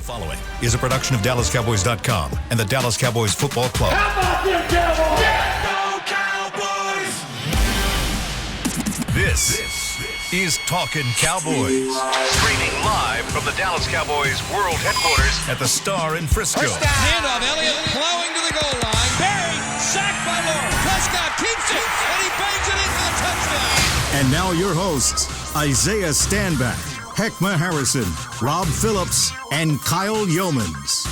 The following is a production of DallasCowboys.com and the Dallas Cowboys Football Club. How about them Cowboys? Yeah, go Cowboys! This is Talkin Cowboys. Streaming live from the Dallas Cowboys World Headquarters at the Star in Frisco. First down. Handoff, Elliott plowing to the goal line. Barry, sacked by Lawrence. Prescott keeps it, and he bangs it in for the touchdown. And now your hosts, Isaiah Stanback, Heckma Harrison, Rob Phillips, and Kyle Yeomans.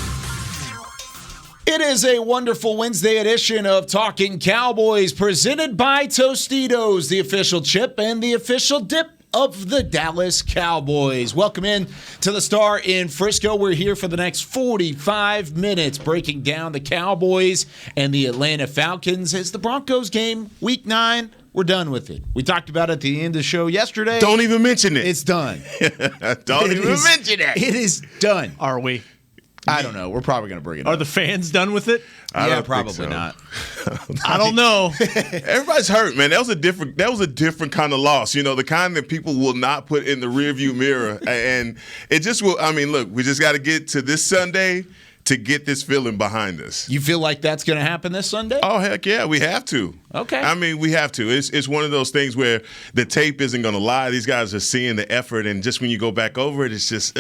It is a wonderful Wednesday edition of Talkin Cowboys, presented by Tostitos, the official chip and the official dip of the Dallas Cowboys. Welcome in to the Star in Frisco. We're here for the next 45 minutes, breaking down the Cowboys and the Atlanta Falcons as the Broncos game, Week 9. We're done with it. We talked about it at the end of the show yesterday. Don't even mention it. It's done. Don't even mention it. It is done. Are we? I don't know. We're probably going to bring it up. Are the fans done with it? Yeah, probably not. I don't know. Everybody's hurt, man. That was a different kind of loss. You know, the kind that people will not put in the rearview mirror. And it just will. I mean, look, we just got to get to this Sunday to get this feeling behind us. You feel like that's going to happen this Sunday? Oh, heck yeah, we have to. Okay. I mean, we have to. It's one of those things where the tape isn't going to lie. These guys are seeing the effort, and just when you go back over it, it's just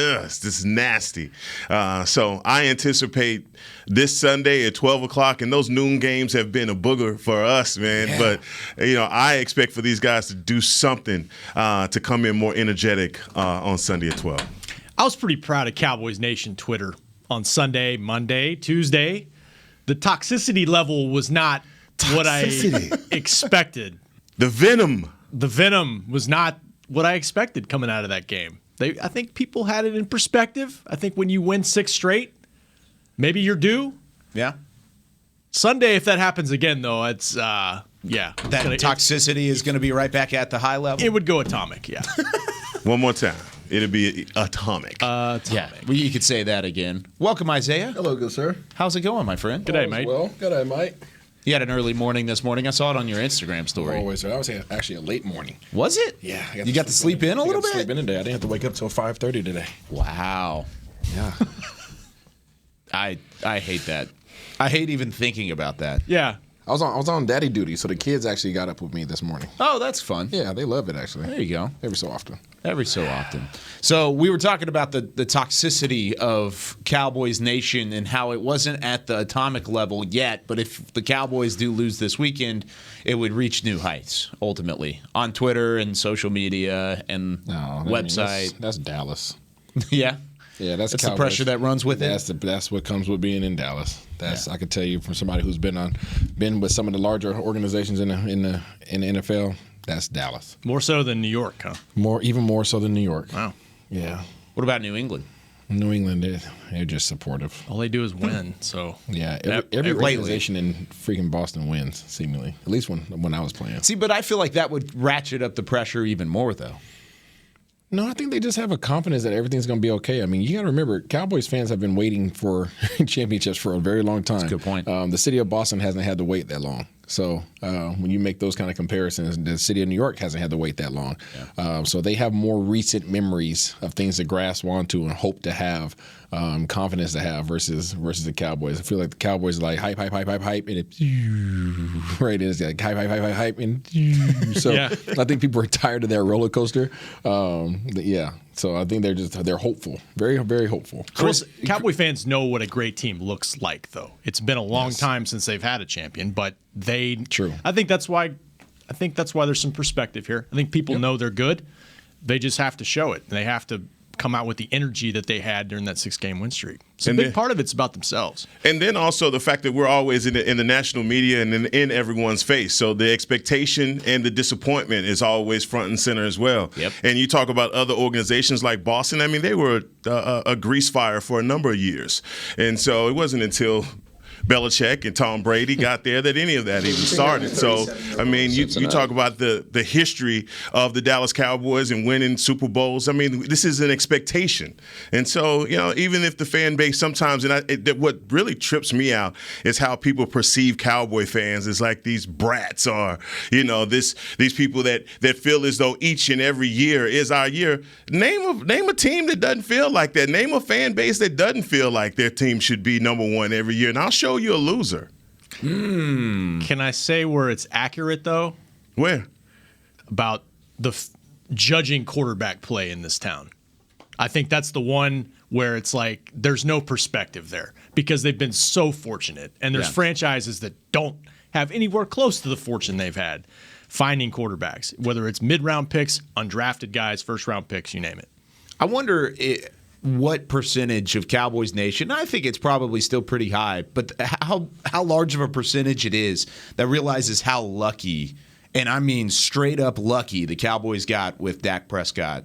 nasty. So I anticipate this Sunday at 12 o'clock, and those noon games have been a booger for us, man. Yeah. But, you know, I expect for these guys to do something to come in more energetic on Sunday at 12. I was pretty proud of Cowboys Nation Twitter on Sunday, Monday, Tuesday. The toxicity level was not what I expected. The venom was not what I expected coming out of that game. I think people had it in perspective. I think when you win 6 straight, maybe you're due. Yeah. Sunday, if that happens again, though, it's That toxicity is going to be right back at the high level? It would go atomic, yeah. One more time. It'll be atomic. Yeah, you could say that again. Welcome, Isaiah. Hello, good sir. How's it going, my friend? Good day, mate. Well, good day, mate. You had an early morning this morning. I saw it on your Instagram story. Always, sir. I was actually a late morning. Was it? Yeah. You got to sleep in a little bit? Sleep in today. I didn't have to wake up till 5:30 today. Wow. Yeah. I hate that. I hate even thinking about that. Yeah. I was on daddy duty, so the kids actually got up with me this morning. Oh, that's fun. Yeah, they love it actually. There you go. Every so often. Every so often. So we were talking about the toxicity of Cowboys Nation and how it wasn't at the atomic level yet, but if the Cowboys do lose this weekend, it would reach new heights, ultimately, on Twitter and social media and website. That's Dallas. Yeah? Yeah, that's the pressure that runs with it. That's what comes with being in Dallas. I could tell you from somebody who's been with some of the larger organizations in the NFL. That's Dallas. More so than New York, huh? Even more so than New York. Wow. Yeah. What about New England? New England, they're just supportive. All they do is win. So yeah, every organization in freaking Boston wins, seemingly. At least when I was playing. See, but I feel like that would ratchet up the pressure even more, though. No, I think they just have a confidence that everything's going to be okay. I mean, you got to remember, Cowboys fans have been waiting for championships for a very long time. That's a good point. The city of Boston hasn't had to wait that long. So when you make those kind of comparisons, the city of New York hasn't had to wait that long. Yeah. So they have more recent memories of things to grasp onto and hope to have, confidence to have versus the Cowboys. I feel like the Cowboys are like hype, and it's like hype, and so yeah. I think people are tired of that roller coaster. So I think they're hopeful, very, very hopeful. Cowboy fans know what a great team looks like, though. It's been a long time since they've had a champion, but True. I think that's why there's some perspective here. I think people know they're good. They just have to show it. They have to come out with the energy that they had during that 6-game win streak. So a big part of it's about themselves. And then also the fact that we're always in the national media and in everyone's face. So the expectation and the disappointment is always front and center as well. Yep. And you talk about other organizations like Boston. I mean, they were a grease fire for a number of years. And so it wasn't until Belichick and Tom Brady got there that any of that even started. So, I mean, you talk about the history of the Dallas Cowboys and winning Super Bowls. I mean, this is an expectation. And so, even if the fan base sometimes, what really trips me out is how people perceive Cowboy fans as like these brats or, these people that feel as though each and every year is our year. Name a team that doesn't feel like that. Name a fan base that doesn't feel like their team should be number one every year, and I'll show you a loser. Can I say where it's accurate, though? Where? About the judging quarterback play in this town. I think that's the one where it's like there's no perspective there because they've been so fortunate, and there's franchises that don't have anywhere close to the fortune they've had finding quarterbacks, whether it's mid-round picks, undrafted guys, first-round picks, you name it. I wonder what percentage of Cowboys Nation, I think it's probably still pretty high, but how large of a percentage it is that realizes how lucky, and I mean straight up lucky, the Cowboys got with Dak Prescott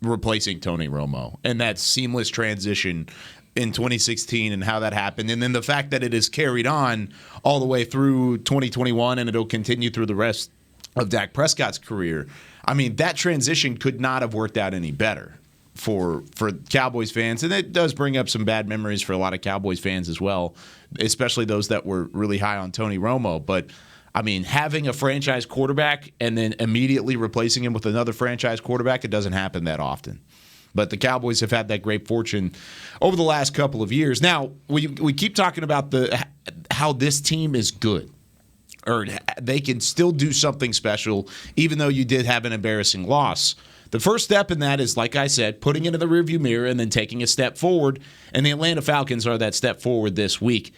replacing Tony Romo and that seamless transition in 2016 and how that happened. And then the fact that it is carried on all the way through 2021 and it'll continue through the rest of Dak Prescott's career. I mean, that transition could not have worked out any better for Cowboys fans. And it does bring up some bad memories for a lot of Cowboys fans as well, especially those that were really high on Tony Romo. But, I mean, having a franchise quarterback and then immediately replacing him with another franchise quarterback, it doesn't happen that often. But the Cowboys have had that great fortune over the last couple of years. Now, we keep talking about how this team is good, or they can still do something special, even though you did have an embarrassing loss. The first step in that is, like I said, putting it in the rearview mirror and then taking a step forward. And the Atlanta Falcons are that step forward this week.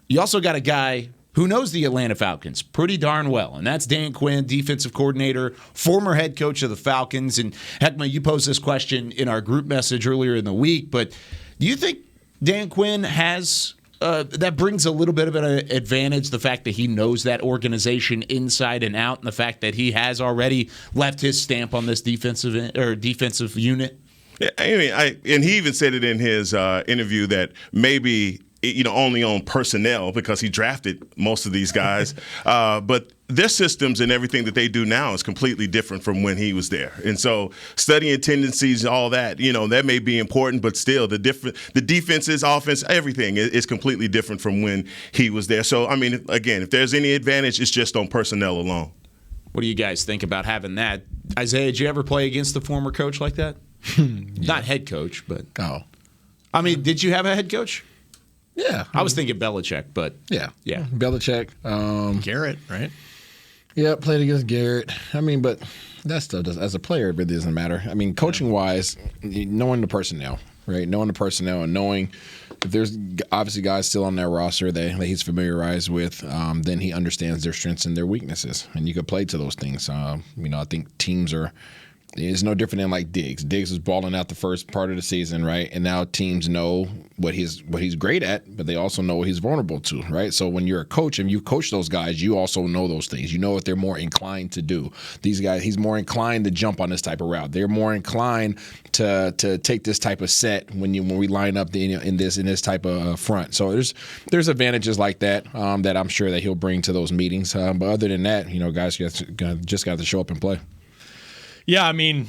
You also got a guy who knows the Atlanta Falcons pretty darn well, and that's Dan Quinn, defensive coordinator, former head coach of the Falcons. And Heckma, you posed this question in our group message earlier in the week, but do you think Dan Quinn has that brings a little bit of an advantage, the fact that he knows that organization inside and out, and the fact that he has already left his stamp on this defensive unit? Yeah, I mean, and he even said it in his interview that maybe only on personnel because he drafted most of these guys, but their systems and everything that they do now is completely different from when he was there. And so studying tendencies, all that, that may be important, but still the defenses, offense, everything is completely different from when he was there. So, I mean, again, if there's any advantage, it's just on personnel alone. What do you guys think about having that? Isaiah, did you ever play against a former coach like that? Not head coach, but. Oh. I mean, did you have a head coach? Yeah. I was thinking Belichick, but. Yeah. Belichick. Garrett, right? Yeah, played against Garrett. I mean, but that stuff does. As a player, it really doesn't matter. I mean, coaching-wise, knowing the personnel, right? Knowing the personnel and knowing if there's obviously guys still on that roster that he's familiarized with, then he understands their strengths and their weaknesses, and you can play to those things. I think teams are. It's no different than like Diggs. Diggs was balling out the first part of the season, right? And now teams know what he's great at, but they also know what he's vulnerable to, right? So when you're a coach and you coach those guys, you also know those things. You know what they're more inclined to do. These guys, he's more inclined to jump on this type of route. They're more inclined to take this type of set when we line up in this type of front. So there's advantages like that that I'm sure that he'll bring to those meetings. But other than that, guys just got to show up and play. Yeah, I mean,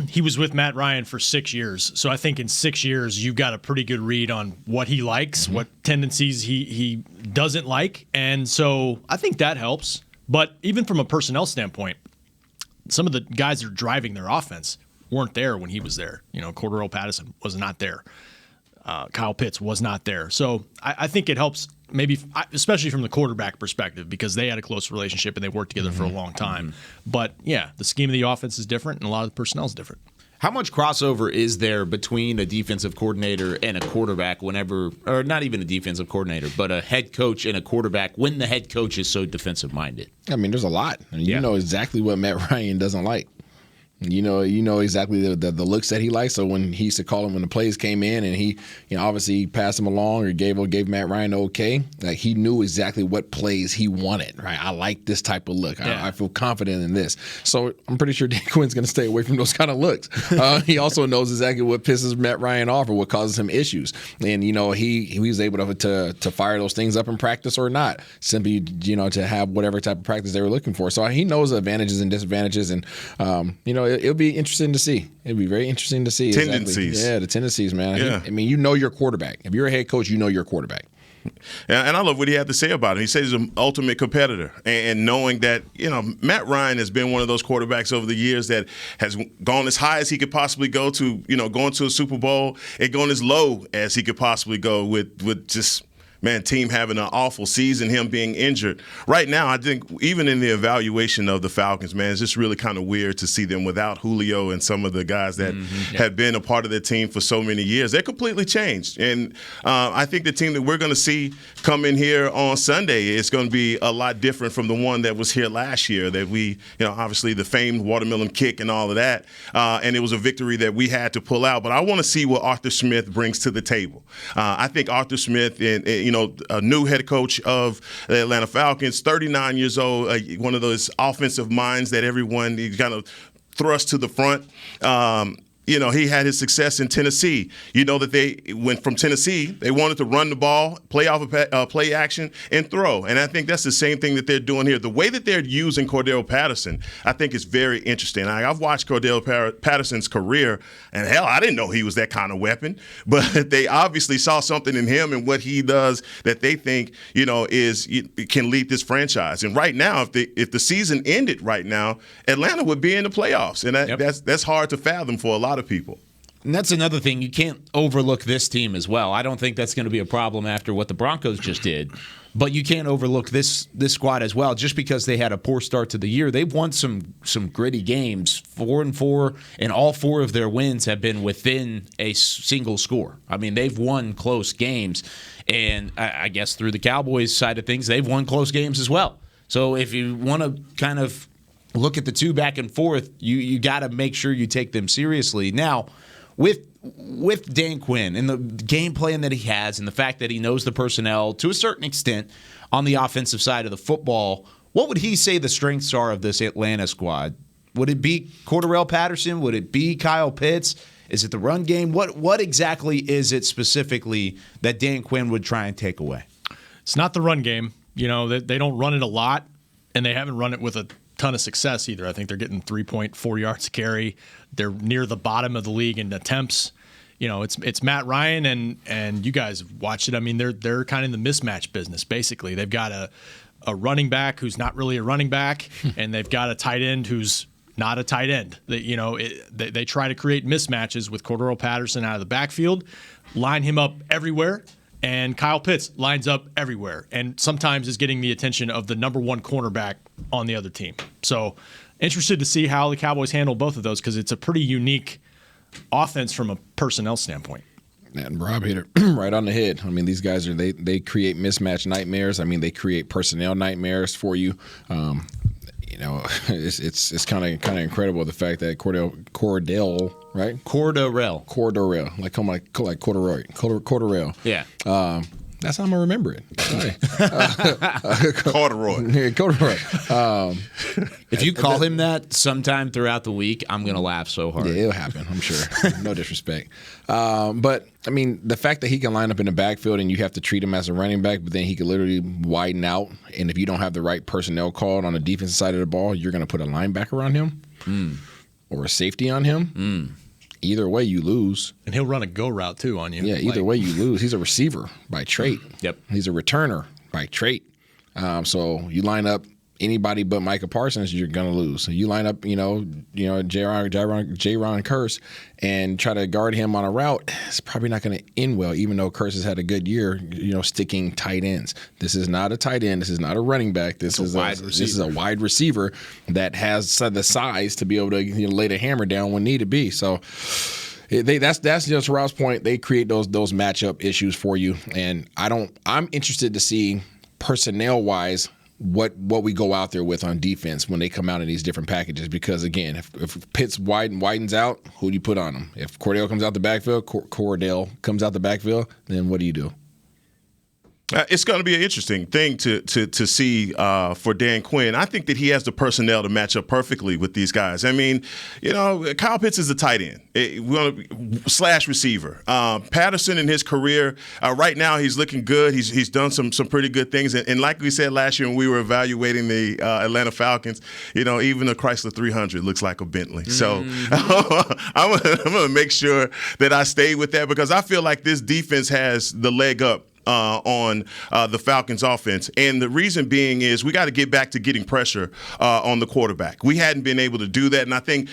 he was with Matt Ryan for 6 years. So I think in 6 years, you've got a pretty good read on what he likes, what tendencies he doesn't like. And so I think that helps. But even from a personnel standpoint, some of the guys that are driving their offense weren't there when he was there. Cordero Patterson was not there. Kyle Pitts was not there. So I think it helps maybe, especially from the quarterback perspective, because they had a close relationship and they worked together for a long time. But, yeah, the scheme of the offense is different and a lot of the personnel is different. How much crossover is there between a defensive coordinator and a quarterback whenever – or not even a defensive coordinator, but a head coach and a quarterback when the head coach is so defensive-minded? I mean, there's a lot. You know exactly what Matt Ryan doesn't like. You know exactly the looks that he likes. So when he used to call him when the plays came in, and he, obviously passed him along or gave Matt Ryan okay, like he knew exactly what plays he wanted. Right, I like this type of look. Yeah. I feel confident in this. So I'm pretty sure Dan Quinn's going to stay away from those kind of looks. He also knows exactly what pisses Matt Ryan off or what causes him issues, and he was able to fire those things up in practice or not, simply to have whatever type of practice they were looking for. So he knows the advantages and disadvantages, and it'll be interesting to see. It'll be very interesting to see. Tendencies. Exactly. Yeah, the tendencies, man. Yeah. Your quarterback. If you're a head coach, your quarterback. And I love what he had to say about it. He says he's an ultimate competitor. And knowing that, Matt Ryan has been one of those quarterbacks over the years that has gone as high as he could possibly go to, going to a Super Bowl, and going as low as he could possibly go with just – team having an awful season, him being injured. Right now, I think even in the evaluation of the Falcons, it's just really kind of weird to see them without Julio and some of the guys that have been a part of their team for so many years. They're completely changed. And I think the team that we're going to see come in here on Sunday is going to be a lot different from the one that was here last year, that we, obviously the famed watermelon kick and all of that. And it was a victory that we had to pull out. But I want to see what Arthur Smith brings to the table. I think Arthur Smith, a new head coach of the Atlanta Falcons, 39 years old, one of those offensive minds that everyone kind of thrust to the front. He had his success in Tennessee. That they went from Tennessee, they wanted to run the ball, play off of play action, and throw. And I think that's the same thing that they're doing here. The way that they're using Cordell Patterson, I think is very interesting. I've watched Cordell Patterson's career, and hell, I didn't know he was that kind of weapon. But they obviously saw something in him and what he does that they think, can lead this franchise. And right now, if the season ended right now, Atlanta would be in the playoffs, and that's hard to fathom for a lot of people. And that's another thing. You can't overlook this team as well. I don't think that's going to be a problem after what the Broncos just did. But you can't overlook this squad as well. Just because they had a poor start to the year, they've won some gritty games, 4-4, and all 4 of their wins have been within a single score. I mean, they've won close games. And I guess through the Cowboys side of things, they've won close games as well. So if you want to kind of look at the two back and forth, you got to make sure you take them seriously. Now, with Dan Quinn and the game plan that he has and the fact that he knows the personnel to a certain extent on the offensive side of the football, what would he say the strengths are of this Atlanta squad? Would it be Cordell Patterson? Would it be Kyle Pitts? Is it the run game? What exactly is it specifically that Dan Quinn would try and take away? It's not the run game. They don't run it a lot, and they haven't run it with a ton of success either. I think they're getting 3.4 yards a carry. They're near the bottom of the league in attempts. It's Matt Ryan, and you guys watched it. I mean, they're kind of in the mismatch business, basically. They've got a running back who's not really a running back, and they've got a tight end who's not a tight end. They try to create mismatches with Cordell Patterson out of the backfield, line him up everywhere, and Kyle Pitts lines up everywhere and sometimes is getting the attention of the number one cornerback on the other team. So interested to see how the Cowboys handle both of those, because it's a pretty unique offense from a personnel standpoint. And Rob hit it right on the head. I mean, these guys they create mismatch nightmares. I mean, they create personnel nightmares for you. It's kind of incredible, the fact that Cordell, right? Cordell, like corduroy. Yeah. That's how I'm gonna remember it. Corduroy. Yeah, corduroy. If you call him that sometime throughout the week, I'm gonna laugh so hard. Yeah, it'll happen, I'm sure. No disrespect. But I mean, the fact that he can line up in the backfield and you have to treat him as a running back, but then he could literally widen out, and if you don't have the right personnel called on the defensive side of the ball, you're gonna put a linebacker on him or a safety on him. Either way, you lose. And he'll run a go route, too, on you. Yeah, either way, you lose. He's a receiver by trait. Yep. He's a returner by trait. So you line up anybody but Micah Parsons, you're going to lose. So you line up, Jaron Kearse and try to guard him on a route, it's probably not going to end well, even though Kearse has had a good year, sticking tight ends. This is not a tight end. This is not a running back. This is a wide receiver that has the size to be able to lay the hammer down when need to be. So that's just Rob's point. They create those matchup issues for you, and I'm interested to see personnel wise what we go out there with on defense when they come out in these different packages. Because again, if Pitts widens out, who do you put on him? If Cordell comes out the backfield, then what do you do? It's going to be an interesting thing to see for Dan Quinn. I think that he has the personnel to match up perfectly with these guys. I mean, Kyle Pitts is a tight end, slash receiver. Patterson in his career, right now he's looking good. He's done some pretty good things. And like we said last year when we were evaluating the Atlanta Falcons, even the Chrysler 300 looks like a Bentley. So I'm going to make sure that I stay with that because I feel like this defense has the leg up on the Falcons offense. And the reason being is we got to get back to getting pressure on the quarterback. We hadn't been able to do that. And I think,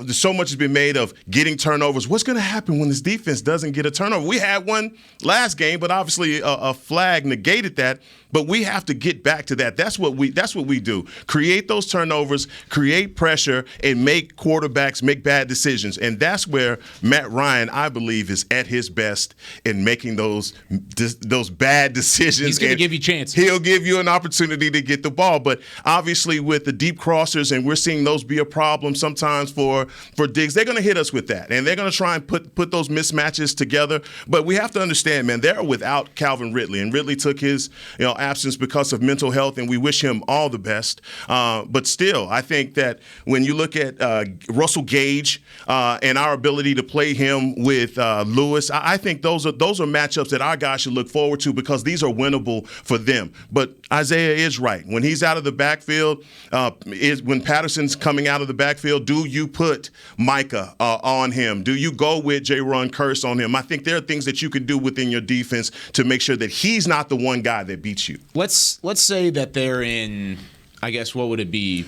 so much has been made of getting turnovers. What's going to happen when this defense doesn't get a turnover? We had one last game, but obviously a flag negated that. But we have to get back to that. That's what we do. Create those turnovers, create pressure, and make quarterbacks make bad decisions. And that's where Matt Ryan, I believe, is at his best in making those bad decisions. He's going to give you chances. He'll give you an opportunity to get the ball. But obviously with the deep crossers, and we're seeing those be a problem sometimes for Diggs, they're going to hit us with that. And they're going to try and put those mismatches together. But we have to understand, man, they're without Calvin Ridley. And Ridley took his absence because of mental health, and we wish him all the best. But still, I think that when you look at Russell Gage and our ability to play him with Lewis, I think those are matchups that our guys should look forward to because these are winnable for them. But Isaiah is right. When he's out of the backfield, when Patterson's coming out of the backfield, do you put Micah on him? Do you go with Jaron Kearse on him? I think there are things that you can do within your defense to make sure that he's not the one guy that beats you. Let's say that they're in, I guess, what would it be?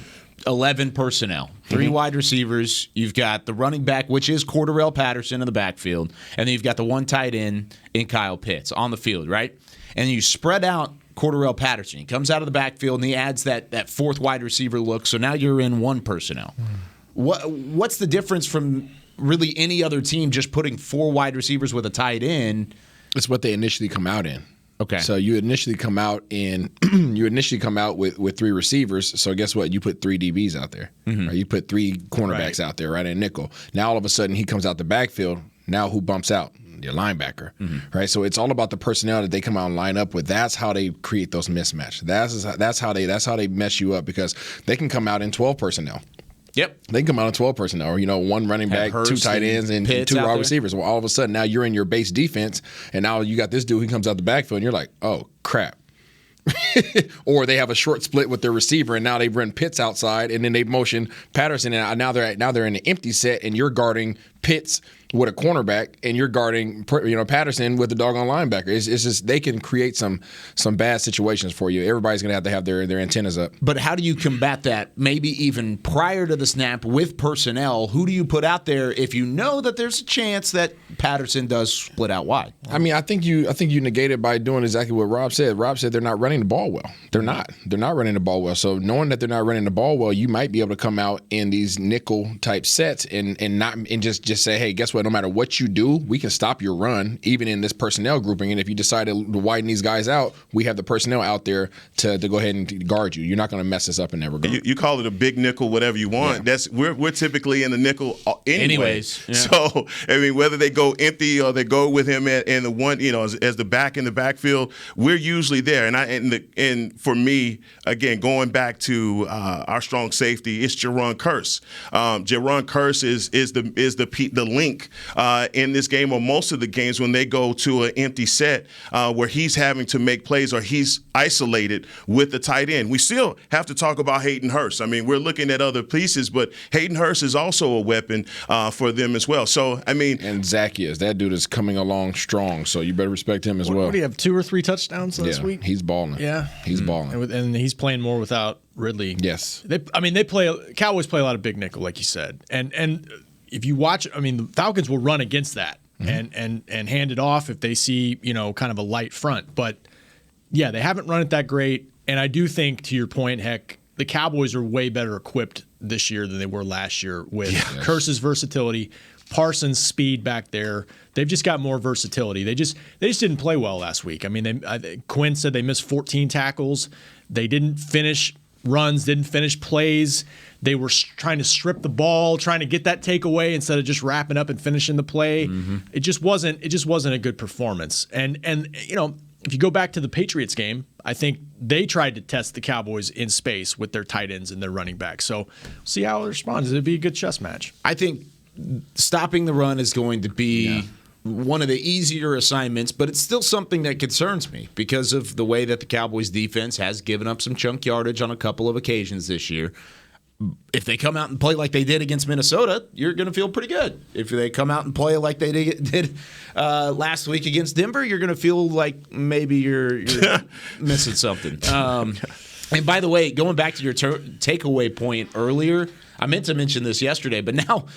11 personnel, 3 wide receivers. You've got the running back, which is Cordarrelle Patterson in the backfield, and then you've got the one tight end in Kyle Pitts on the field, right? And you spread out Cordarrelle Patterson. He comes out of the backfield and he adds that fourth wide receiver look. So now you're in 1 personnel. What's the difference from really any other team just putting 4 wide receivers with a tight end? It's what they initially come out in. Okay. So you initially come out with 3 receivers. So guess what? You put 3 DBs out there. Right? You put 3 cornerbacks out there, right? And nickel. Now all of a sudden he comes out the backfield. Now who bumps out? Your linebacker, right? So it's all about the personnel that they come out and line up with. That's how they create those mismatch. That's how they mess you up because they can come out in 12 personnel. Yep. They can come out in 12 personnel, or 1 running back, 2 tight ends, and 2 wide receivers. Well, all of a sudden now you're in your base defense, and now you got this dude who comes out the backfield, and you're like, oh crap. Or they have a short split with their receiver, and now they run Pitts outside, and then they motion Patterson, and now they're in an empty set, and you're guarding Pitts with a cornerback, and you're guarding Patterson with the doggone linebacker. It's just they can create some bad situations for you. Everybody's going to have their antennas up. But how do you combat that? Maybe even prior to the snap with personnel, who do you put out there if you know that there's a chance that Patterson does split out wide? I mean, I think you negate it by doing exactly what Rob said. Rob said they're not running the ball well. They're not running the ball well. So knowing that they're not running the ball well, you might be able to come out in these nickel type sets and just say, hey, guess what? No matter what you do, we can stop your run, even in this personnel grouping. And if you decide to widen these guys out, we have the personnel out there to go ahead and guard you. You're not going to mess us up in that regard. You call it a big nickel, whatever you want. Yeah. We're typically in the nickel anyways. Yeah. So I mean, whether they go empty or they go with him in the one, as the back in the backfield, we're usually there. And for me, again, going back to our strong safety, it's Jaron Kearse. Jaron Kearse is the link in this game, or most of the games, when they go to an empty set where he's having to make plays or he's isolated with the tight end. We still have to talk about Hayden Hurst. I mean, we're looking at other pieces, but Hayden Hurst is also a weapon for them as well. So, I mean. And Zacchaeus, that dude is coming along strong, so you better respect him as well. What do you have, 2 or 3 touchdowns this week? He's balling. Yeah. He's balling. And he's playing more without Ridley. Yes. Cowboys play a lot of big nickel, like you said. And if you watch, the Falcons will run against that and hand it off if they see, kind of a light front. But, yeah, they haven't run it that great. And I do think, to your point, the Cowboys are way better equipped this year than they were last year with Kearse's versatility. Parsons' speed back there. They've just got more versatility. They just didn't play well last week. I mean, Quinn said they missed 14 tackles. They didn't finish runs, didn't finish plays. They were trying to strip the ball, trying to get that takeaway instead of just wrapping up and finishing the play. Mm-hmm. It just wasn't a good performance. And if you go back to the Patriots game, I think they tried to test the Cowboys in space with their tight ends and their running backs. So see how it responds. It'd be a good chess match. I think stopping the run is going to be one of the easier assignments, but it's still something that concerns me because of the way that the Cowboys defense has given up some chunk yardage on a couple of occasions this year. If they come out and play like they did against Minnesota, you're going to feel pretty good. If they come out and play like they did last week against Denver, you're going to feel like maybe you're missing something. And by the way, going back to your takeaway point earlier, I meant to mention this yesterday, but now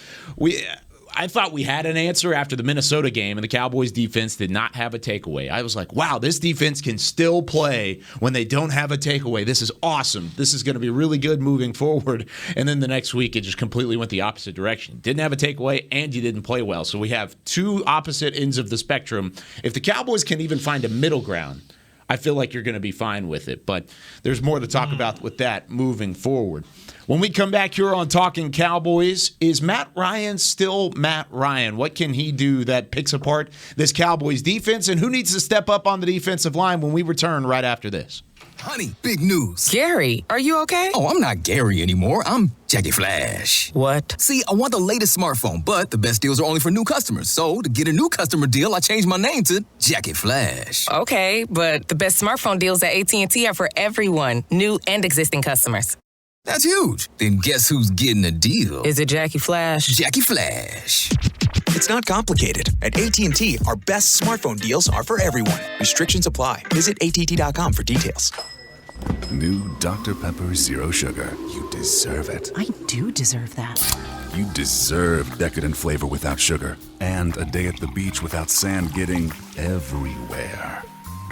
I thought we had an answer after the Minnesota game, and the Cowboys defense did not have a takeaway. I was like, wow, this defense can still play when they don't have a takeaway. This is awesome. This is going to be really good moving forward. And then the next week, it just completely went the opposite direction. Didn't have a takeaway, and you didn't play well. So we have two opposite ends of the spectrum. If the Cowboys can even find a middle ground, I feel like you're going to be fine with it. But there's more to talk about with that moving forward. When we come back here on Talkin' Cowboys, is Matt Ryan still Matt Ryan? What can he do that picks apart this Cowboys defense? And who needs to step up on the defensive line when we return right after this? Honey, big news. Gary, are you okay? Oh, I'm not Gary anymore. I'm Jackie Flash. What? See, I want the latest smartphone, but the best deals are only for new customers. So, to get a new customer deal, I changed my name to Jackie Flash. Okay, but the best smartphone deals at AT&T are for everyone, new and existing customers. That's huge. Then guess who's getting a deal? Is it Jackie Flash? Jackie Flash. It's not complicated. At AT&T, our best smartphone deals are for everyone. Restrictions apply. Visit att.com for details. New Dr. Pepper Zero Sugar. You deserve it. I do deserve that. You deserve decadent flavor without sugar. And a day at the beach without sand getting everywhere.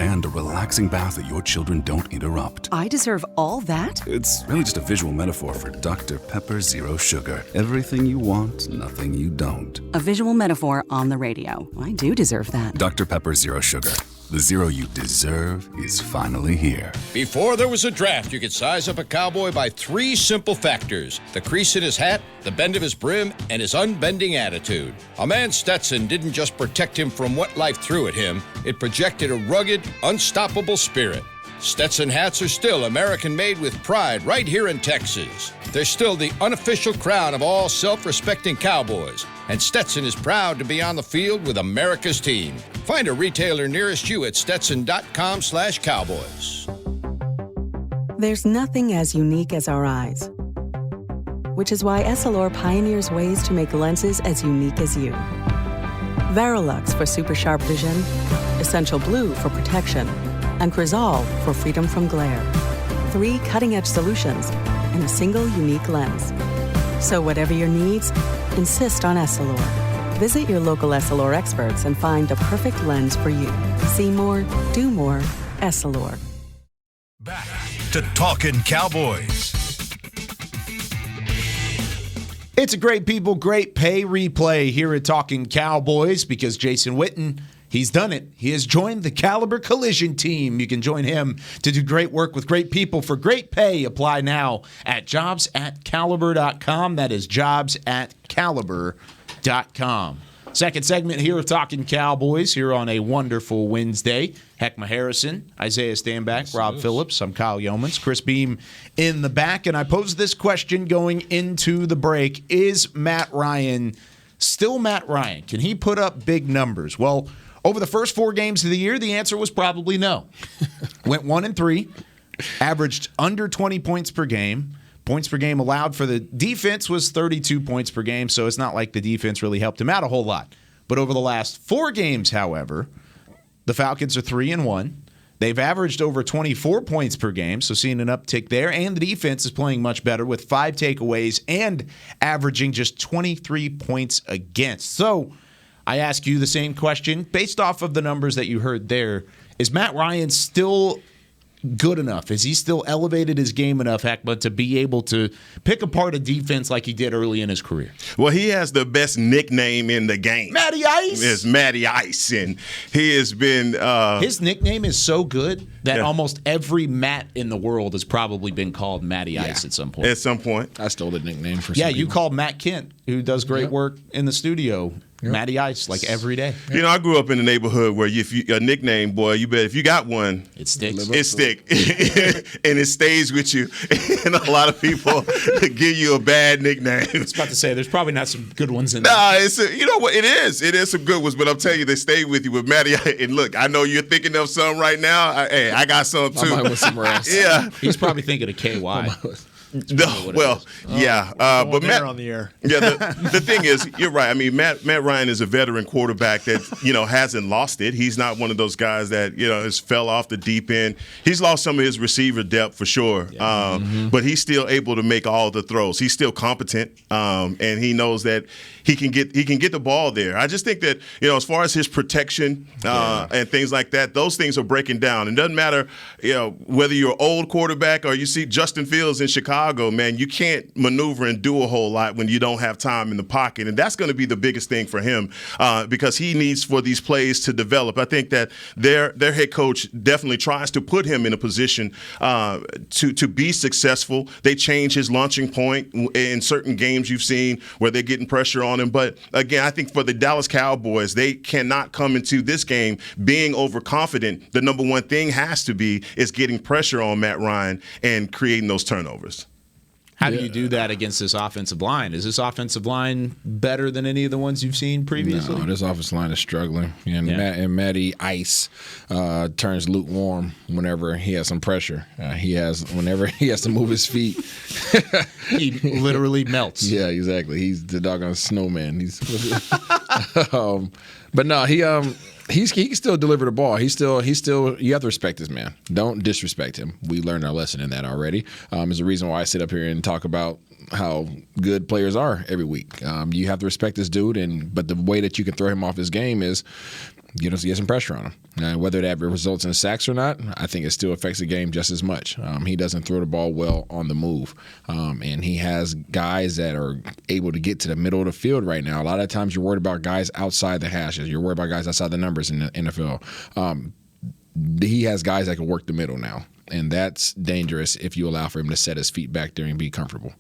And a relaxing bath that your children don't interrupt. I deserve all that? It's really just a visual metaphor for Dr. Pepper Zero Sugar. Everything you want, nothing you don't. A visual metaphor on the radio. I do deserve that. Dr. Pepper Zero Sugar. The zero you deserve is finally here. Before there was a draft, you could size up a cowboy by three simple factors: the crease in his hat, the bend of his brim, and his unbending attitude. A man Stetson didn't just protect him from what life threw at him, it projected a rugged, unstoppable spirit. Stetson hats are still American-made with pride right here in Texas. They're still the unofficial crown of all self-respecting cowboys, and Stetson is proud to be on the field with America's team. Find a retailer nearest you at stetson.com/cowboys. There's nothing as unique as our eyes, which is why Essilor pioneers ways to make lenses as unique as you. Verilux for super sharp vision, Essential Blue for protection, and Crizal for freedom from glare. 3 cutting-edge solutions in a single unique lens. So whatever your needs, insist on Essilor. Visit your local Essilor experts and find the perfect lens for you. See more, do more, Essilor. Back to Talkin' Cowboys. It's a great people, great pay replay here at Talkin' Cowboys because Jason Witten, he's done it. He has joined the Caliber Collision team. You can join him to do great work with great people for great pay. Apply now at jobs@caliber.com. That is jobs@caliber.com. Second segment here of Talkin' Cowboys here on a wonderful Wednesday. Heckma Harrison, Isaiah Stanback, Rob Phillips. I'm Kyle Yeomans. Chris Beam in the back. And I posed this question going into the break. Is Matt Ryan still Matt Ryan? Can he put up big numbers? Well, over the first 4 games of the year, the answer was probably no. Went 1-3, averaged under 20 points per game. Points per game allowed for the defense was 32 points per game, so it's not like the defense really helped him out a whole lot. But over the last 4 games, however, the Falcons are 3-1. They've averaged over 24 points per game, so seeing an uptick there. And the defense is playing much better with 5 takeaways and averaging just 23 points against. So I ask you the same question. Based off of the numbers that you heard there, is Matt Ryan still good enough? Is he still elevated his game enough, Heckma, to be able to pick apart a defense like he did early in his career? Well, he has the best nickname in the game. Matty Ice? It's Matty Ice. And he has been his nickname is so good that almost every Matt in the world has probably been called Matty Ice at some point. At some point. I stole the nickname for some you people. called Matt Kent, who does great work in the studio, Matty Ice, like every day. You know, I grew up in a neighborhood where if you a nickname, boy, you bet if you got one, it sticks. It stick, and it stays with you. And a lot of people give you a bad nickname. I was about to say, there's probably not some good ones in there. Nah, you know what? It is some good ones, but I'm telling you, they stay with you with Matty. And look, I know you're thinking of some right now. I got some too. I might want somewhere else. Yeah, he's probably thinking of KY. No, well, but Matt on the air. Yeah, the thing is, you're right. I mean, Matt Ryan is a veteran quarterback that hasn't lost it. He's not one of those guys that has fell off the deep end. He's lost some of his receiver depth for sure, but he's still able to make all the throws. He's still competent, and he knows that he can get the ball there. I just think that as far as his protection and things like that, those things are breaking down. It doesn't matter whether you're an old quarterback or you see Justin Fields in Chicago. Man, you can't maneuver and do a whole lot when you don't have time in the pocket, and that's going to be the biggest thing for him because he needs for these plays to develop. I think that their head coach definitely tries to put him in a position to be successful. They change his launching point in certain games you've seen where they're getting pressure on him. But again, I think for the Dallas Cowboys, they cannot come into this game being overconfident. The number one thing has to be is getting pressure on Matt Ryan and creating those turnovers. How do you do that against this offensive line? Is this offensive line better than any of the ones you've seen previously? No, this offensive line is struggling. And Matty Ice turns lukewarm whenever he has some pressure. Whenever he has to move his feet. He literally melts. Yeah, exactly. He's the doggone snowman. But no, he can still deliver the ball. He's still. You have to respect this man. Don't disrespect him. We learned our lesson in that already. There's a reason why I sit up here and talk about how good players are every week. You have to respect this dude, but the way that you can throw him off his game is get some pressure on him. And whether that results in sacks or not, I think it still affects the game just as much. He doesn't throw the ball well on the move. And he has guys that are able to get to the middle of the field right now. A lot of times you're worried about guys outside the hashes. You're worried about guys outside the numbers in the NFL. He has guys that can work the middle now. And that's dangerous if you allow for him to set his feet back there and be comfortable.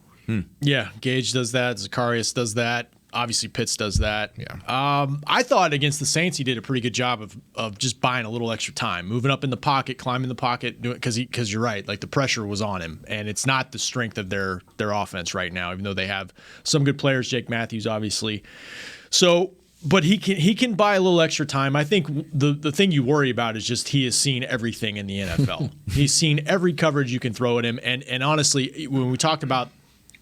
Yeah, Gage does that. Zacharias does that. Obviously, Pitts does that. Yeah. I thought against the Saints he did a pretty good job of just buying a little extra time, moving up in the pocket, climbing the pocket, because you're right, like the pressure was on him, and it's not the strength of their offense right now, even though they have some good players, Jake Matthews, obviously. So, but he can buy a little extra time. I think the thing you worry about is just he has seen everything in the NFL. He's seen every coverage you can throw at him, and honestly, when we talked about.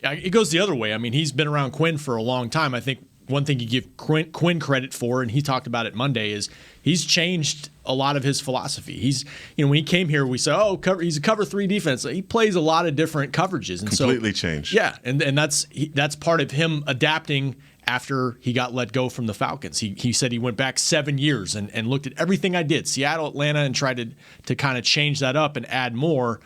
It goes the other way. I mean, he's been around Quinn for a long time. I think one thing you give Quinn credit for, and he talked about it Monday, is he's changed a lot of his philosophy. He's, when he came here, we said, he's a cover 3 defense. He plays a lot of different coverages, and completely changed. Yeah, and that's part of him adapting after he got let go from the Falcons. He said he went back 7 years and looked at everything I did, Seattle, Atlanta, and tried to kind of change that up and add more.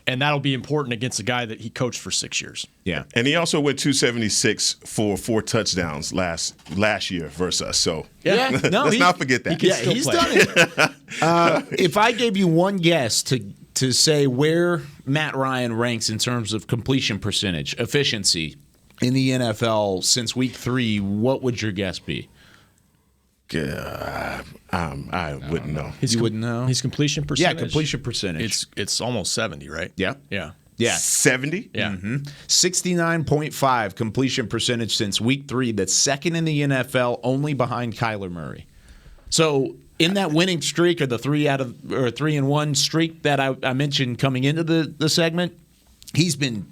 And that'll be important against a guy that he coached for 6 years. Yeah, and he also went 276 for 4 touchdowns last year versus us. So let's not forget that. He's done it. If I gave you one guess to say where Matt Ryan ranks in terms of completion percentage, efficiency in the NFL since week 3, what would your guess be? I wouldn't know. You wouldn't know? His completion percentage? Yeah, completion percentage. It's almost 70, right? Yeah. Yeah. 70? Yeah. 69.5 completion percentage since week 3. That's second in the NFL, only behind Kyler Murray. So in that winning streak, or the 3-1 streak that I mentioned coming into the segment, he's been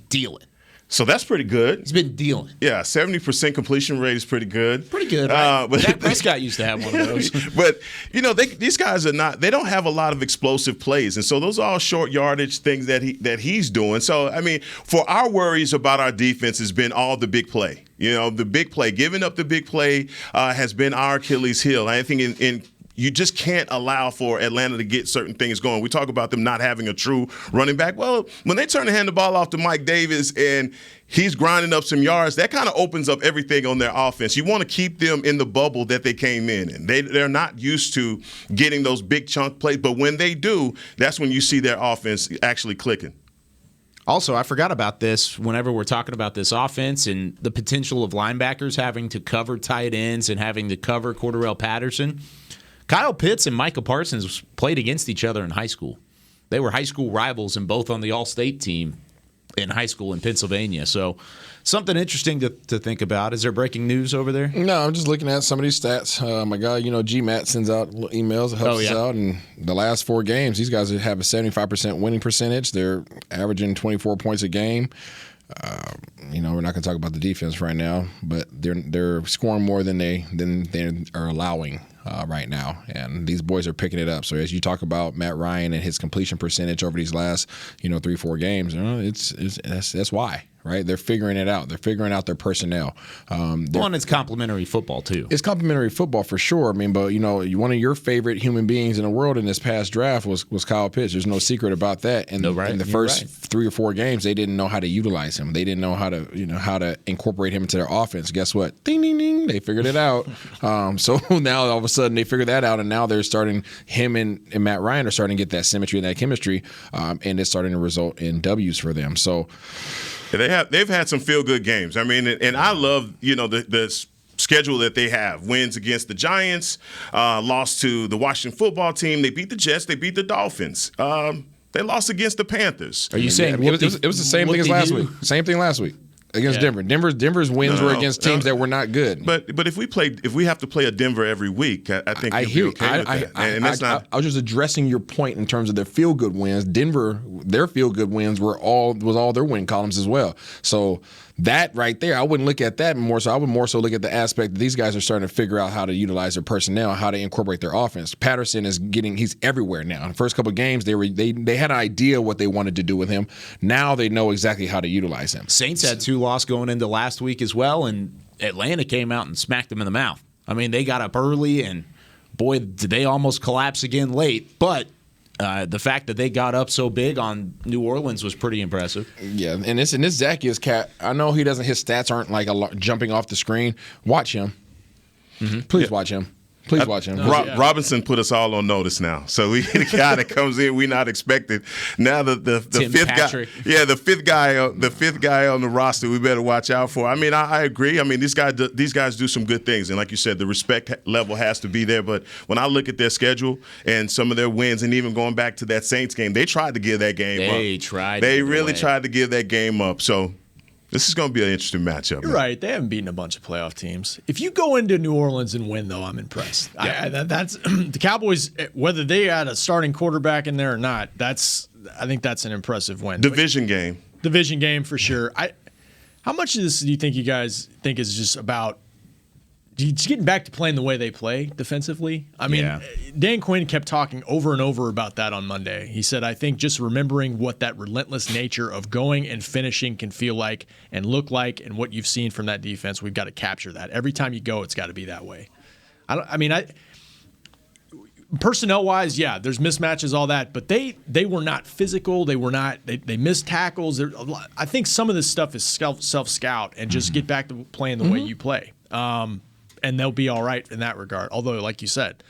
dealing. So that's pretty good. He's been dealing. Yeah, 70% completion rate is pretty good. Pretty good, right? But Dak Prescott used to have one of those. But, these guys they don't have a lot of explosive plays. And so those are all short yardage things that he's doing. So, I mean, for our worries about our defense has been all the big play. The big play, giving up the big play has been our Achilles heel. I think in you just can't allow for Atlanta to get certain things going. We talk about them not having a true running back. Well, when they turn to hand the ball off to Mike Davis and he's grinding up some yards, that kind of opens up everything on their offense. You want to keep them in the bubble that they came in. They're not used to getting those big chunk plays, but when they do, that's when you see their offense actually clicking. Also, I forgot about this whenever we're talking about this offense and the potential of linebackers having to cover tight ends and having to cover Cordarrelle Patterson. Kyle Pitts and Micah Parsons played against each other in high school. They were high school rivals and both on the All-State team in high school in Pennsylvania. So something interesting to think about. Is there breaking news over there? No, I'm just looking at some of these stats. My guy, GMAT sends out emails that helps us out. And the last 4 games, these guys have a 75% winning percentage. They're averaging 24 points a game. We're not going to talk about the defense right now, but they're scoring more than they are allowing right now, and these boys are picking it up. So as you talk about Matt Ryan and his completion percentage over these last 3-4 games, that's why. Right, they're figuring it out. They're figuring out their personnel. And it's complimentary football too. It's complimentary football for sure. I mean, but one of your favorite human beings in the world in this past draft was Kyle Pitts. There's no secret about that. And in the first 3 or 4 games, they didn't know how to utilize him. They didn't know how to incorporate him into their offense. Guess what? Ding ding ding. They figured it out. So now all of a sudden they figured that out, and now they're starting. Him and Matt Ryan are starting to get that symmetry and that chemistry, and it's starting to result in W's for them. So. They've had some feel-good games. I mean, and I love, the schedule that they have. Wins against the Giants, lost to the Washington football team. They beat the Jets. They beat the Dolphins. They lost against the Panthers. Are you saying it was the same thing as last week? Same thing last week. Against Denver. Denver's wins were against teams that were not good. But if we have to play a Denver every week, I think you'll be okay with that. I was just addressing your point in terms of their feel good wins. Denver, their feel good wins was all their win columns as well. So that right there, I wouldn't look at that more so. I would more so look at the aspect that these guys are starting to figure out how to utilize their personnel, how to incorporate their offense. Patterson he's everywhere now. In the first couple of games, they had an idea what they wanted to do with him. Now they know exactly how to utilize him. Saints had 2 losses going into last week as well, and Atlanta came out and smacked them in the mouth. I mean, they got up early, and boy, did they almost collapse again late. But the fact that they got up so big on New Orleans was pretty impressive. Yeah, and this Zacchaeus cat, I know his stats aren't like jumping off the screen. Watch him. Mm-hmm. Please watch him. Please watch him. Robinson put us all on notice now. So we the guy that comes in, we're not expecting. Now the fifth Patrick. guy, the fifth guy on the roster, we better watch out for. I mean, I agree. I mean, these guys do some good things, and like you said, the respect level has to be there. But when I look at their schedule and some of their wins, and even going back to that Saints game, they tried to give that game up. They really tried to give that game up. So. This is going to be an interesting matchup. You're right. They haven't beaten a bunch of playoff teams. If you go into New Orleans and win, though, I'm impressed. Yeah. That's the Cowboys, whether they had a starting quarterback in there or not, I think that's an impressive win. Division game for sure. How much of this do you think you guys think is just about just getting back to playing the way they play defensively? I mean, Dan Quinn kept talking over and over about that on Monday. He said, I think just remembering what that relentless nature of going and finishing can feel like and look like and what you've seen from that defense, we've got to capture that. Every time you go, it's got to be that way. Personnel-wise, there's mismatches, all that, but they were not physical. They were not. They missed tackles. I think some of this stuff is self-scout and just get back to playing the way you play. And they'll be all right in that regard. Although, like you said,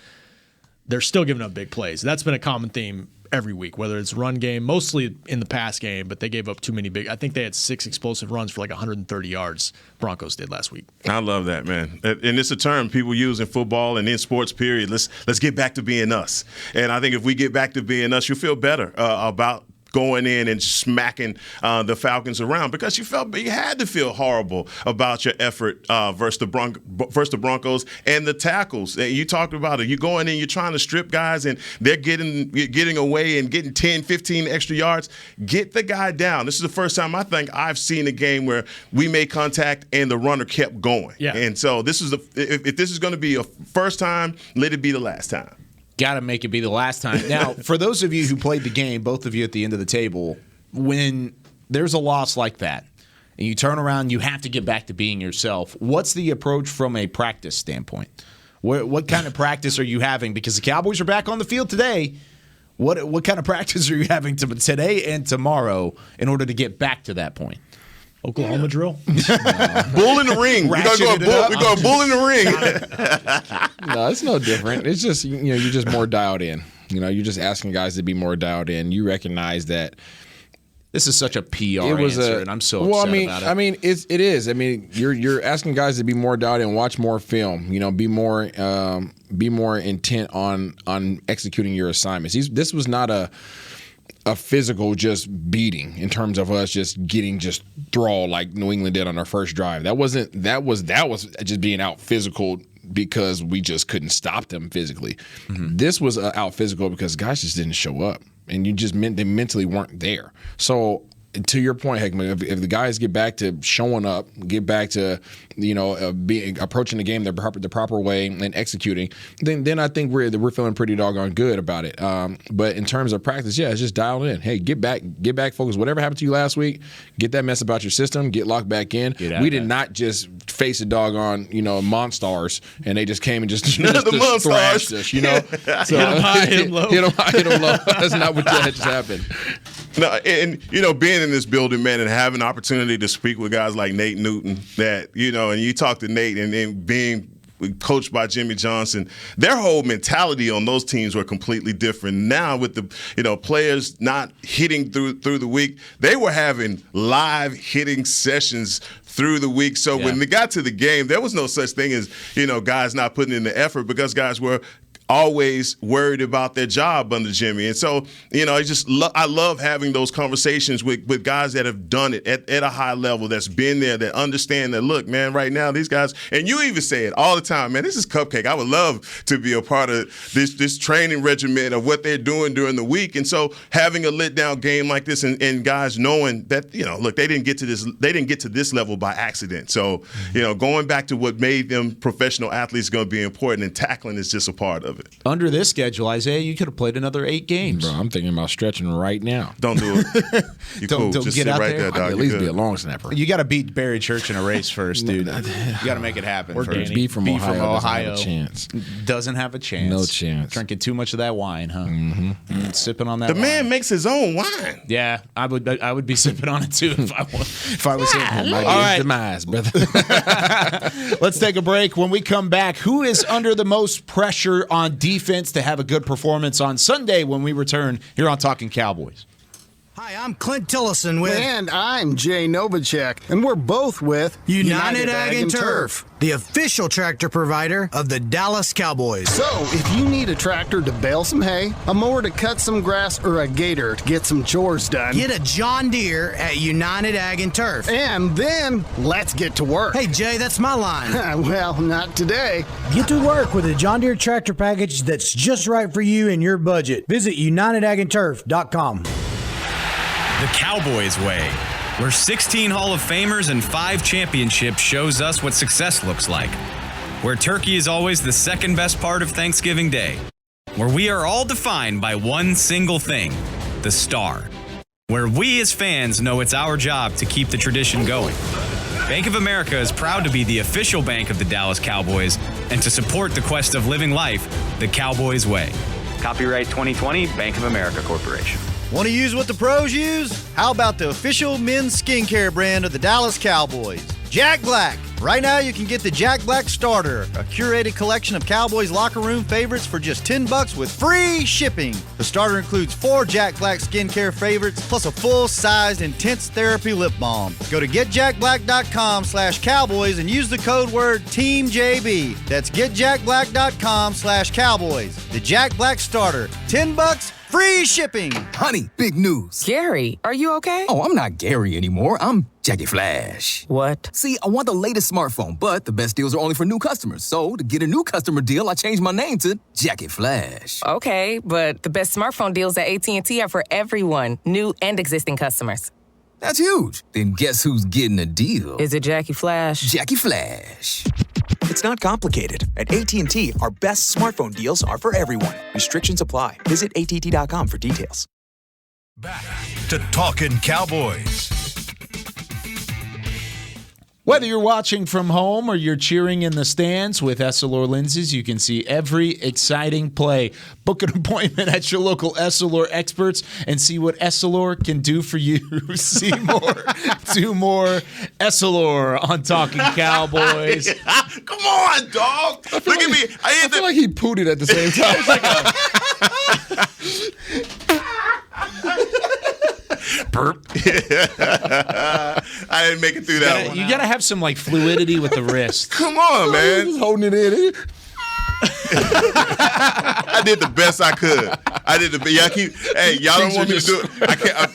they're still giving up big plays. That's been a common theme every week, whether it's run game, mostly in the pass game, but they gave up too many big. I think they had 6 explosive runs for like 130 yards. Broncos did last week. I love that, man. And it's a term people use in football and in sports, period. Let's get back to being us. And I think if we get back to being us, you'll feel better about going in and smacking the Falcons around, because you had to feel horrible about your effort versus the Broncos and the tackles. And you talked about it. You going in, you're trying to strip guys, and they're getting away and getting 10, 15 extra yards. Get the guy down. This is the first time I think I've seen a game where we made contact and the runner kept going. Yeah. And so this is if this is going to be a first time, let it be the last time. Got to make it be the last time. Now, for those of you who played the game, both of you at the end of the table, when there's a loss like that and you turn around, you have to get back to being yourself. What's the approach from a practice standpoint? What kind of practice are you having? Because the Cowboys are back on the field today. What kind of practice are you having today and tomorrow in order to get back to that point? Oklahoma drill? Bull in the ring. We're going bull in the ring. No, it's no different. It's just, you're just more dialed in. You're just asking guys to be more dialed in. You recognize that this is such a PR answer, and I'm so upset about it. I mean, it is. I mean, you're asking guys to be more dialed in, watch more film. Be more intent on executing your assignments. This was not a physical just beating in terms of us just getting thrall like New England did on our first drive. That was just being out physical because we just couldn't stop them physically. Mm-hmm. This was out physical because guys just didn't show up, and they mentally weren't there. So to your point, Heckman, if the guys get back to showing up, get back to approaching the game the proper way and executing, then I think we're feeling pretty doggone good about it. But in terms of practice, it's just dial in. Hey, get back, focus. Whatever happened to you last week, get that mess about your system, get locked back in. We did not just face a doggone Monstars and they just came and just thrashed us. So, hit them high, hit them low. Hit them low. That's not what just happened. No, and being in this building, man, and having the opportunity to speak with guys like Nate Newton, that and you talk to Nate, and then being coached by Jimmy Johnson, their whole mentality on those teams were completely different. Now with the players not hitting through the week, they were having live hitting sessions through the week. So when they got to the game, there was no such thing as guys not putting in the effort because guys were always worried about their job under Jimmy. And so, I love having those conversations with guys that have done it at a high level, that's been there, that understand that, look, man, right now these guys, and you even say it all the time, man, this is cupcake. I would love to be a part of this training regimen of what they're doing during the week. And so having a lit down game like this and guys knowing that, look, they didn't get to this level by accident. So, going back to what made them professional athletes is going to be important, and tackling is just a part of it. Under this schedule, Isaiah, you could have played another 8 games. Bro, I'm thinking about stretching right now. Don't do it. You Don't Just get sit out right there. dog. At least be a long snapper. You got to beat Barry Church in a race first, dude. You got to make it happen. First. B from Ohio doesn't have a chance. Doesn't have a chance. No chance. Drinking too much of that wine, huh? Mm-hmm. Sipping on that. The wine. man makes his own wine. Yeah, I would be sipping on it too if I was in. All right, demise, brother. Let's take a break. When we come back, who is under the most pressure on defense to have a good performance on Sunday when we return here on Talkin Cowboys? Hi, I'm Clint Tillison with... And I'm Jay Novacek, and we're both with... United Ag and Turf, the official tractor provider of the Dallas Cowboys. So, if you need a tractor to bale some hay, a mower to cut some grass, or a gator to get some chores done... Get a John Deere at United Ag and Turf. And then, let's get to work. Hey, Jay, that's my line. Well, not today. Get to work with a John Deere tractor package that's just right for you and your budget. Visit UnitedAgAndTurf.com. The Cowboys way, where 16 Hall of Famers and 5 championships shows us what success looks like. Where turkey is always the second best part of Thanksgiving Day. Where we are all defined by one single thing, the star. Where we as fans know it's our job to keep the tradition going. Bank of America is proud to be the official bank of the Dallas Cowboys and to support the quest of living life the Cowboys way. Copyright 2020, Bank of America Corporation. Want to use what the pros use? How about the official men's skincare brand of the Dallas Cowboys, Jack Black? Right now, you can get the Jack Black Starter, a curated collection of Cowboys locker room favorites for just $10 with free shipping. The starter includes 4 Jack Black skincare favorites, plus a full-sized intense therapy lip balm. Go to getjackblack.com/Cowboys and use the code word TEAMJB. That's getjackblack.com/Cowboys. The Jack Black Starter, $10, free shipping. Honey, big news. Gary, are you okay? Oh, I'm not Gary anymore. I'm Jackie Flash. What? See, I want the latest smartphone, but the best deals are only for new customers. So, to get a new customer deal, I changed my name to Jackie Flash. Okay, but the best smartphone deals at AT&T are for everyone, new and existing customers. That's huge. Then guess who's getting a deal? Is it Jackie Flash? Jackie Flash. It's not complicated. At AT&T, our best smartphone deals are for everyone. Restrictions apply. Visit att.com for details. Back to Talkin' Cowboys. Whether you're watching from home or you're cheering in the stands with Essilor lenses, you can see every exciting play. Book an appointment at your local Essilor experts and see what Essilor can do for you. See more, do more. Essilor on Talking Cowboys. Come on, dog. Look at me. I feel like he pooted at the same time. Burp. I didn't make it through that one. You got to have some like fluidity with the wrist. Come on, man. Just holding it in. I did the best I could. Y'all don't want me to do it.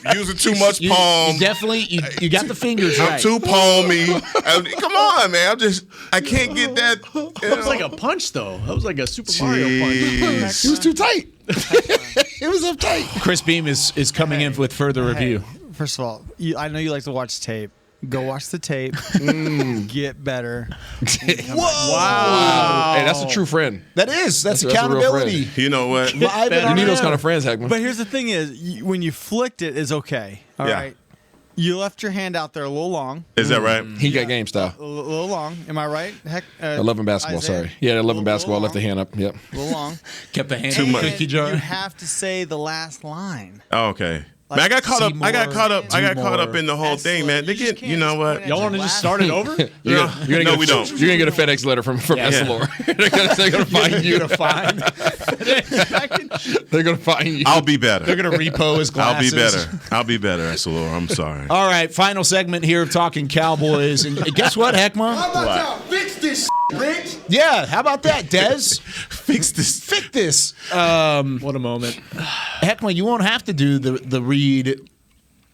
I'm using too much palm. You definitely, you got the fingers I'm right. too palmy. Come on, man. I can't get that. That was like a punch, though. That was like a Super Mario punch. It was too tight. It was uptight. Chris Beam is coming in with further review. First of all, I know you like to watch tape. Go watch the tape. Get better. Whoa! Wow. Hey, that's a true friend. That's accountability. You know what? You need those kind of friends, Heckman. But here's the thing is, when you flicked it, it's okay. All right. You left your hand out there a little long. Is that right? He got game style. A little long. Am I right? Heck, 11 basketball, Isaiah? sorry. Yeah, 11 basketball, left the hand up. Yep. A little long. Kept the hand too much. Cookie jar. You have to say the last line. Oh, okay. Man, I got caught up in the whole thing, man. You know what? Y'all want to just start it over? No, we don't. You're gonna get a FedEx letter from Essilor. They're gonna find you. They're gonna find you. I'll be better. They're gonna repo his glasses. I'll be better, Essilor. I'm sorry. All right, final segment here of Talking Cowboys, and guess what, Heckma? How about y'all fix this, bitch? Yeah, how about that, Dez? Fix this. What a moment. Heckma, you won't have to do the read.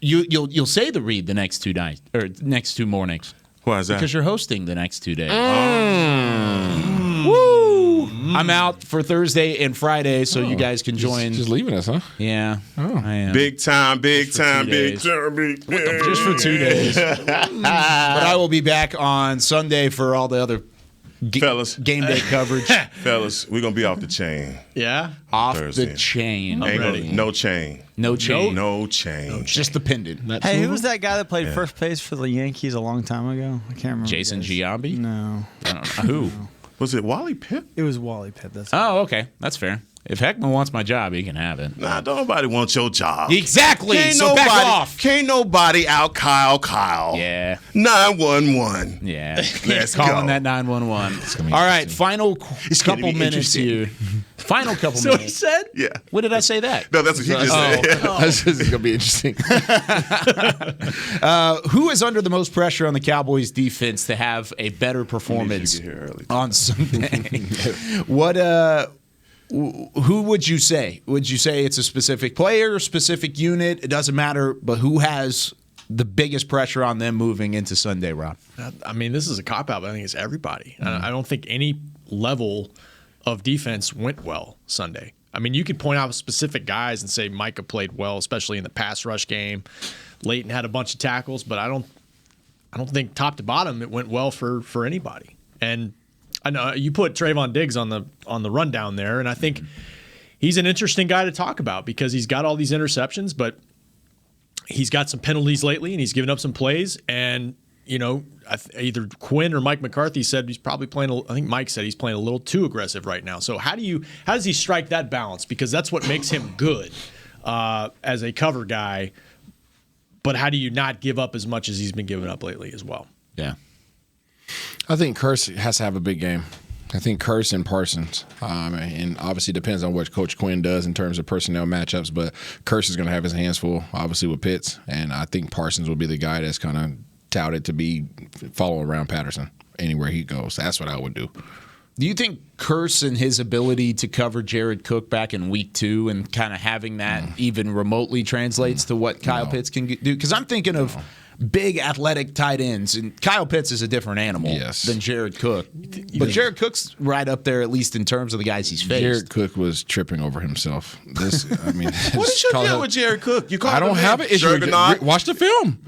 You'll say the read the next 2 nights or next 2 mornings. Why is that? Because you're hosting the next 2 days. Woo! I'm out for Thursday and Friday, so you guys can join. Just leaving us, huh? Yeah. I am. Big time. Just for 2 days. But I will be back on Sunday for all the other fellas game day coverage. Fellas, we're going to be off the chain. Yeah? Off Thursday. the chain. No chain. No chain. No chain. Just the pendant. Hey, who was that guy that played first base for the Yankees a long time ago? I can't remember. Jason Giambi? No. Who? No. Was it Wally Pipp? It was Wally Pipp. That's okay. That's fair. If Heckman wants my job, he can have it. Nah, nobody wants your job. Exactly. Back off. Can't nobody out Kyle. Yeah. 911. Yeah. Let's calling go. that 911. All right, final couple minutes here. Final couple minutes. So he said? Yeah. When did I say that? No, that's what he just said. This is going to be interesting. Who is under the most pressure on the Cowboys defense to have a better performance on Sunday? Who would you say? Would you say it's a specific player, specific unit? It doesn't matter, but who has the biggest pressure on them moving into Sunday, Rob? I mean, this is a cop-out, but I think it's everybody. I don't think any level of defense went well Sunday. I mean, you could point out specific guys and say Micah played well, especially in the pass rush game. Leighton had a bunch of tackles, but I don't think top to bottom it went well for anybody. And I know you put Trayvon Diggs on the rundown there, and I think he's an interesting guy to talk about because he's got all these interceptions, but he's got some penalties lately, and he's given up some plays. And either Quinn or Mike McCarthy said he's probably playing. I think Mike said he's playing a little too aggressive right now. So how does he strike that balance? Because that's what makes him good as a cover guy. But how do you not give up as much as he's been giving up lately as well? Yeah. I think Curse has to have a big game. I think Curse and Parsons, and obviously depends on what Coach Quinn does in terms of personnel matchups, but Curse is going to have his hands full, obviously, with Pitts, and I think Parsons will be the guy that's kind of touted to be following around Patterson anywhere he goes. That's what I would do. Do you think Curse and his ability to cover Jared Cook back in week 2 and kind of having that even remotely translates to what Kyle Pitts can do? Because I'm thinking of big athletic tight ends, and Kyle Pitts is a different animal than Jared Cook. But Jared Cook's right up there, at least in terms of the guys he's faced. Jared Cook was tripping over himself. What is your deal with Jared Cook? I don't have an issue. Watch the film.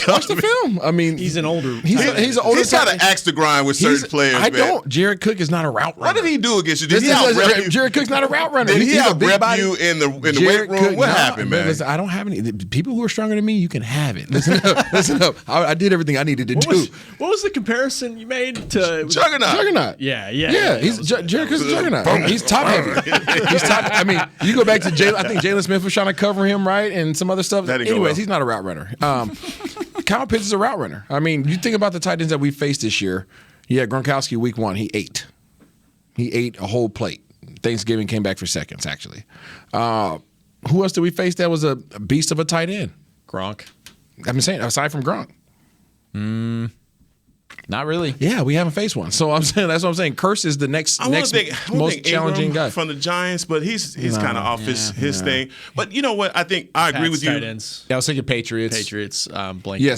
Watch the film. I mean, he's an older. He's an older. He's got an axe to grind with certain players. I don't. Jared Cook is not a route runner. What did he do against you? Jared Cook's not a route runner. Did he out-rep you in the weight room? What happened, man? Listen, I don't have any. People who are stronger than me, you can have it. Listen, messing up. I did everything I needed to do. What was the comparison you made to Juggernaut? Yeah. He's Jericho's a juggernaut. He's top heavy. He's top. I mean, you go back to Jalen. I think Jalen Smith was trying to cover him, right, and some other stuff. Anyways, he's not a route runner. Kyle Pitts is a route runner. I mean, you think about the tight ends that we faced this year. Yeah, Gronkowski week 1, he ate. He ate a whole plate. Thanksgiving came back for seconds, actually. Who else did we face that was a beast of a tight end? Gronk. I'm saying, aside from Gronk. Not really. Yeah, we haven't faced one. So that's what I'm saying. Curse is the next most challenging guy from the Giants, but he's kind of off his thing. But you know what? I think I agree with you. Ends. Yeah, I was thinking Patriots. Yes,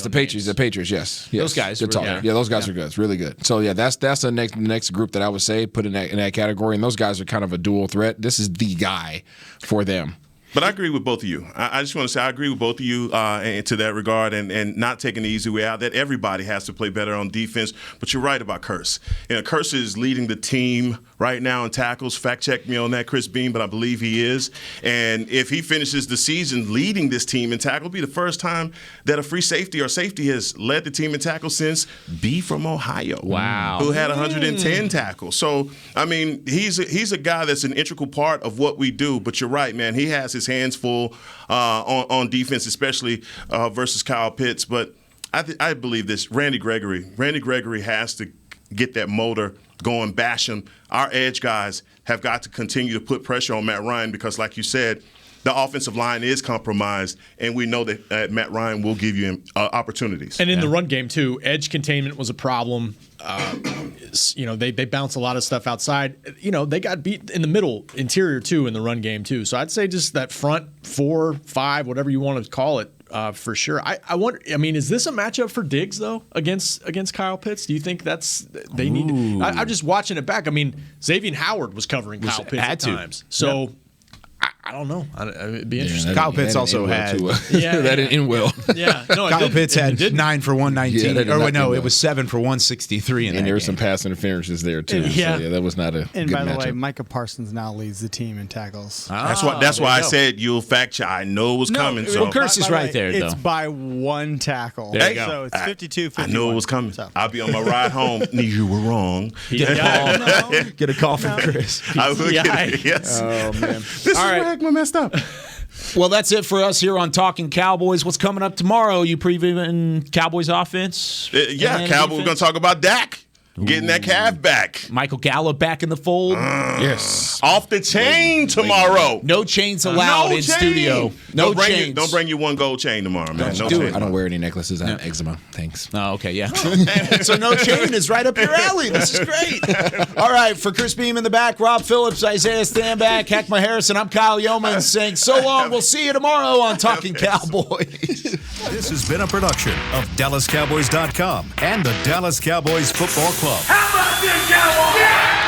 the Patriots. The Patriots. Yes. Those guys. Good talk. Yeah, those guys are good. It's really good. So yeah, that's the next group that I would say put in that category. And those guys are kind of a dual threat. This is the guy for them. But I agree with both of you. I just want to say I agree with both of you to that regard and not taking the easy way out, that everybody has to play better on defense. But you're right about Curse. Curse is leading the team right now in tackles. Fact check me on that, Chris Beam, but I believe he is. And if he finishes the season leading this team in tackle, it'll be the first time that a free safety or safety has led the team in tackle since B from Ohio. Wow. Who had 110 tackles. So, I mean, he's a guy that's an integral part of what we do. But you're right, man. He has his hands full on defense, especially versus Kyle Pitts. But I believe this. Randy Gregory has to get that motor going, bash him. Our edge guys have got to continue to put pressure on Matt Ryan because, like you said, the offensive line is compromised, and we know that Matt Ryan will give you opportunities. And in the run game, too, edge containment was a problem. They bounce a lot of stuff outside. They got beat in the middle, interior, too, in the run game, too. So I'd say just that front 4, 5, whatever you want to call it, for sure. I wonder, is this a matchup for Diggs, though, against Kyle Pitts? Do you think they need – I'm just watching it back. Xavier Howard was covering Kyle Pitts at times. So – I don't know. It'd be interesting. Kyle Pitts also had that didn't end well. Yeah, no, Kyle Pitts had 9 for 119. It was 7 for 163 in that game. And there were some pass interferences there too. Yeah, so, that was not a And good by the matchup. way, Micah Parsons now leads the team in tackles. That's why I said you'll fact check. I know it was coming. Well, Curse is right there, though. It's by 1 tackle. There you go. So it's 52-51. I knew it was coming. So. I'll be on my ride home. You were wrong. Get a call from Chris. I will get it. Yes. Oh man. This is where Heckman messed up. Well, that's it for us here on Talking Cowboys. What's coming up tomorrow? You previewing Cowboys offense? Cowboys. We're going to talk about Dak. Getting that calf back. Michael Gallup back in the fold. Yes. Off the chain tomorrow. No chains allowed in studio. No chains. Don't bring you one gold chain tomorrow, man. No chain. I don't wear any necklaces. I have eczema. Thanks. Oh, okay, yeah. So no chain is right up your alley. This is great. All right, for Chris Beam in the back, Rob Phillips, Isaiah Stanback, Heckma Harrison, I'm Kyle Yeoman saying so long. We'll see you tomorrow on Talking Cowboys. This has been a production of DallasCowboys.com and the Dallas Cowboys Football Club. How about this, Cowboys? Yeah!